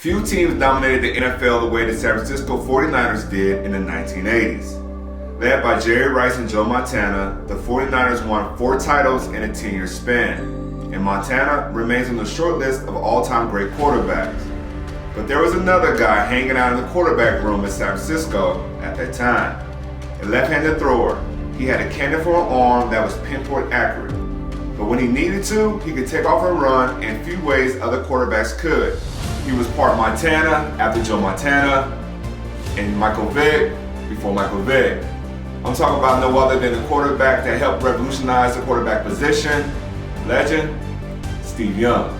Few teams dominated the NFL the way the San Francisco 49ers did in the 1980s. Led by Jerry Rice and Joe Montana, the 49ers won 4 titles in a 10-year span, and Montana remains on the short list of all-time great quarterbacks. But there was another guy hanging out in the quarterback room in San Francisco at that time. A left-handed thrower. He had a cannon for an arm that was pinpoint accurate. But when he needed to, he could take off and run in few ways other quarterbacks could. He was part Montana after Joe Montana, and Michael Vick before Michael Vick. I'm talking about no other than the quarterback that helped revolutionize the quarterback position, legend, Steve Young.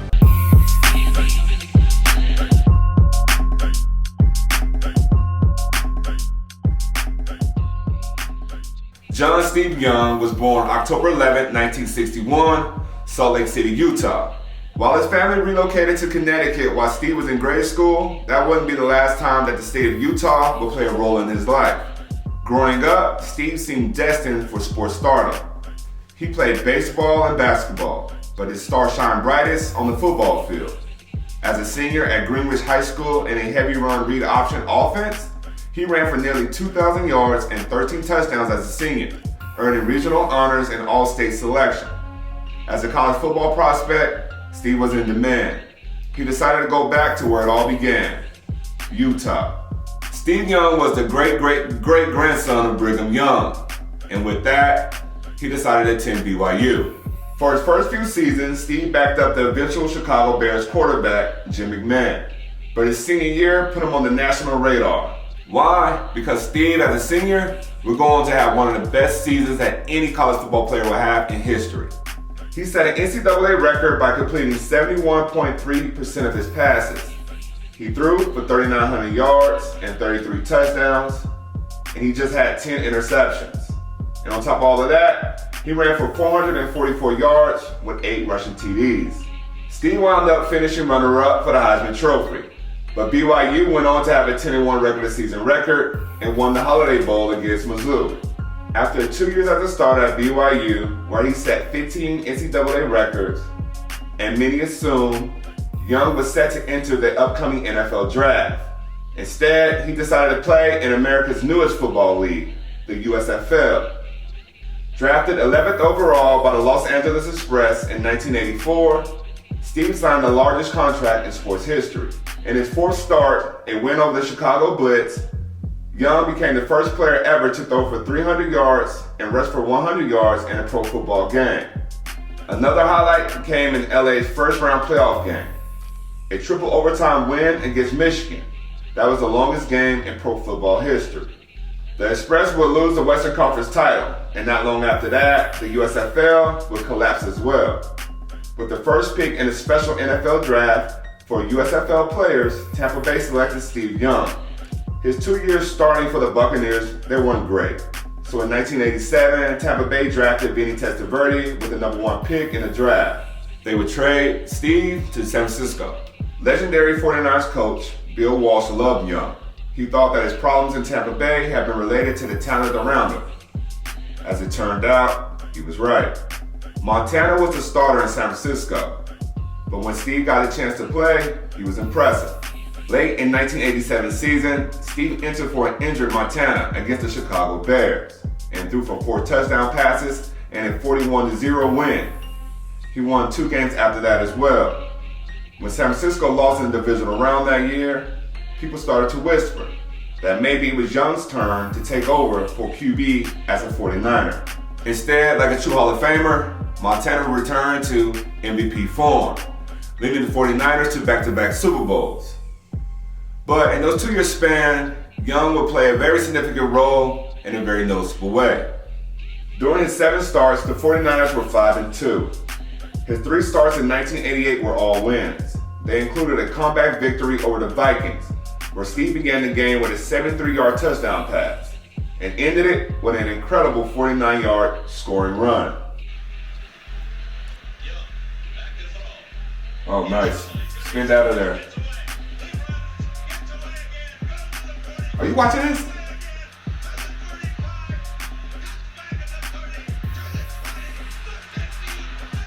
John Steve Young was born October 11, 1961, Salt Lake City, Utah. While his family relocated to Connecticut while Steve was in grade school, that wouldn't be the last time that the state of Utah would play a role in his life. Growing up, Steve seemed destined for sports stardom. He played baseball and basketball, but his star shined brightest on the football field. As a senior at Greenwich High School in a heavy run read option offense, he ran for nearly 2,000 yards and 13 touchdowns as a senior, earning regional honors and all-state selection. As a college football prospect, Steve was in demand. He decided to go back to where it all began, Utah. Steve Young was the great-great-great-grandson of Brigham Young, and with that, he decided to attend BYU. For his first few seasons, Steve backed up the eventual Chicago Bears quarterback, Jim McMahon, but his senior year put him on the national radar. Why? Because Steve, as a senior, would go on to have one of the best seasons that any college football player will have in history. He set an NCAA record by completing 71.3% of his passes. He threw for 3,900 yards and 33 touchdowns, and he just had 10 interceptions. And on top of all of that, he ran for 444 yards with 8 rushing TDs. Steve wound up finishing runner-up for the Heisman Trophy, but BYU went on to have a 10-1 regular season record and won the Holiday Bowl against Mizzou. After 2 years as a starter at BYU, where he set 15 NCAA records, and many assumed Young was set to enter the upcoming NFL draft. Instead, he decided to play in America's newest football league, the USFL. Drafted 11th overall by the Los Angeles Express in 1984, Steve signed the largest contract in sports history. In his 4th start, a win over the Chicago Blitz, Young became the first player ever to throw for 300 yards and rush for 100 yards in a pro football game. Another highlight came in LA's first-round playoff game, a triple overtime win against Michigan. That was the longest game in pro football history. The Express would lose the Western Conference title, and not long after that, the USFL would collapse as well. With the first pick in a special NFL draft for USFL players, Tampa Bay selected Steve Young. His 2 years starting for the Buccaneers, they weren't great. So in 1987, Tampa Bay drafted Vinny Testaverde with the number 1 pick in the draft. They would trade Steve to San Francisco. Legendary 49ers coach Bill Walsh loved Young. He thought that his problems in Tampa Bay had been related to the talent around him. As it turned out, he was right. Montana was the starter in San Francisco, but when Steve got a chance to play, he was impressive. Late in 1987 season, Steve entered for an injured Montana against the Chicago Bears and threw for 4 touchdown passes and a 41-0 win. He won 2 games after that as well. When San Francisco lost in the divisional round that year, people started to whisper that maybe it was Young's turn to take over for QB as a 49er. Instead, like a true Hall of Famer, Montana returned to MVP form, leading the 49ers to back-to-back Super Bowls. But in those 2-year span, Young would play a very significant role in a very noticeable way. During his 7 starts, the 49ers were 5-2. His 3 starts in 1988 were all wins. They included a comeback victory over the Vikings, where Steve began the game with a 73-yard touchdown pass and ended it with an incredible 49-yard scoring run. Oh, nice. Spin out of there. Are you watching this?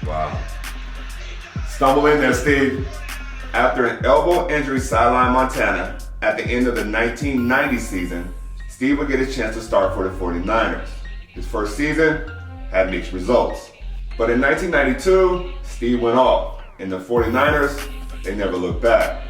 Wow. Stumble in there, Steve. After an elbow injury sidelined Montana at the end of the 1990 season, Steve would get a chance to start for the 49ers. His first season had mixed results. But in 1992, Steve went off, and the 49ers, they never looked back.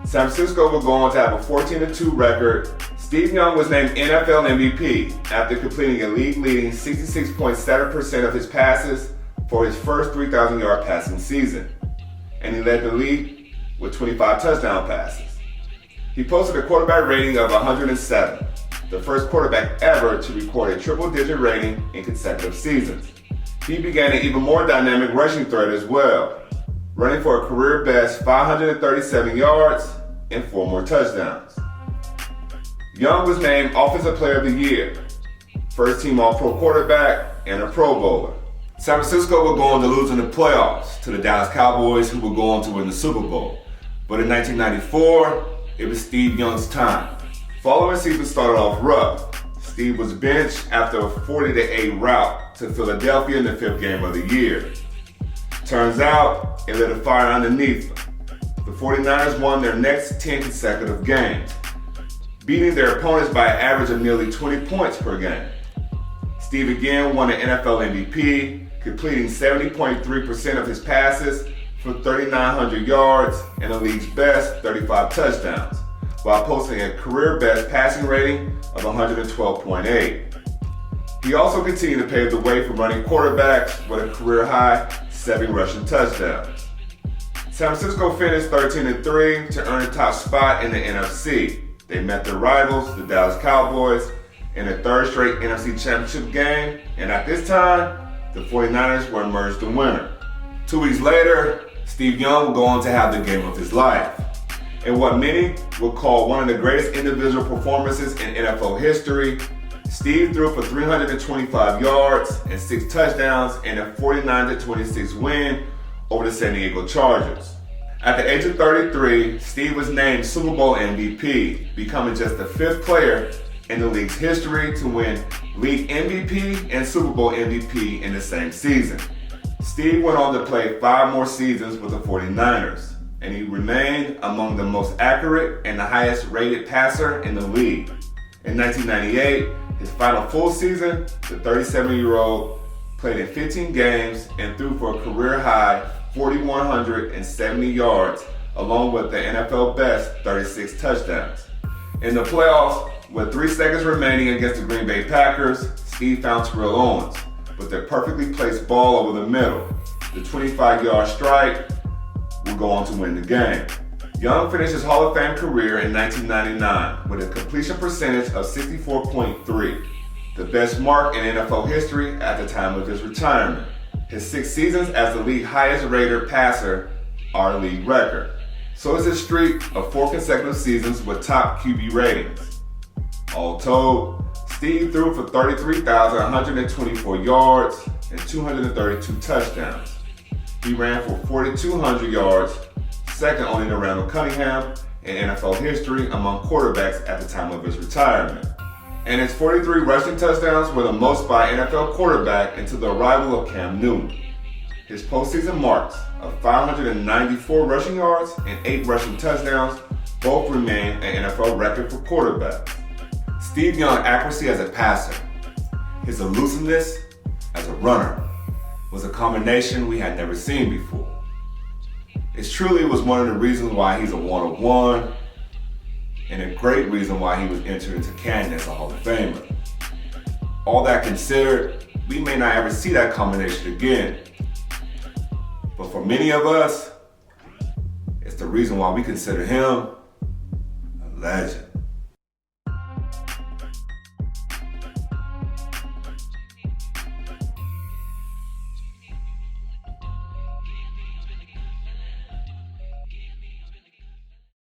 San Francisco would go on to have a 14-2 record. Steve Young was named NFL MVP after completing a league-leading 66.7% of his passes for his first 3,000-yard passing season. And he led the league with 25 touchdown passes. He posted a quarterback rating of 107, the first quarterback ever to record a triple-digit rating in consecutive seasons. He began an even more dynamic rushing threat as well, running for a career-best 537 yards and 4 more touchdowns. Young was named Offensive Player of the Year, first-team All-Pro quarterback, and a Pro Bowler. San Francisco would go on to lose in the playoffs to the Dallas Cowboys, who would go on to win the Super Bowl. But in 1994, it was Steve Young's time. Following season started off rough. Steve was benched after a 40-8 rout to Philadelphia in the 5th game of the year. Turns out, it lit a fire underneath them. The 49ers won their next 10 consecutive games, beating their opponents by an average of nearly 20 points per game. Steve again won the NFL MVP, completing 70.3% of his passes for 3,900 yards and the league's best 35 touchdowns, while posting a career-best passing rating of 112.8. He also continued to pave the way for running quarterbacks with a career-high 7 rushing touchdowns. San Francisco finished 13-3 to earn a top spot in the NFC. They met their rivals, the Dallas Cowboys, in a third straight NFC Championship game, and at this time, the 49ers were emerged the winner. 2 weeks later, Steve Young would go on to have the game of his life, in what many would call one of the greatest individual performances in NFL history. Steve threw for 325 yards and 6 touchdowns in a 49-26 win over the San Diego Chargers. At the age of 33, Steve was named Super Bowl MVP, becoming just the 5th player in the league's history to win league MVP and Super Bowl MVP in the same season. Steve went on to play 5 more seasons with the 49ers, and he remained among the most accurate and the highest rated passer in the league. In 1998, his final full season, the 37-year-old played in 15 games and threw for a career-high 4,170 yards, along with the NFL best 36 touchdowns. In the playoffs, with 3 seconds remaining against the Green Bay Packers, Steve found Terrell Owens with a perfectly placed ball over the middle. The 25-yard strike would go on to win the game. Young finished his Hall of Fame career in 1999 with a completion percentage of 64.3, the best mark in NFL history at the time of his retirement. His 6 seasons as the league highest rated passer are a league record. So is his streak of 4 consecutive seasons with top QB ratings. All told, Steve threw for 33,124 yards and 232 touchdowns. He ran for 4,200 yards, second only to Randall Cunningham in NFL history among quarterbacks at the time of his retirement. And his 43 rushing touchdowns were the most by an NFL quarterback until the arrival of Cam Newton. His postseason marks of 594 rushing yards and 8 rushing touchdowns both remain an NFL record for quarterbacks. Steve Young's accuracy as a passer, his elusiveness as a runner, was a combination we had never seen before. It truly was one of the reasons why he's a one-of-one, and a great reason why he was entered into canon as a Hall of Famer. All that considered, we may not ever see that combination again. But for many of us, it's the reason why we consider him a legend.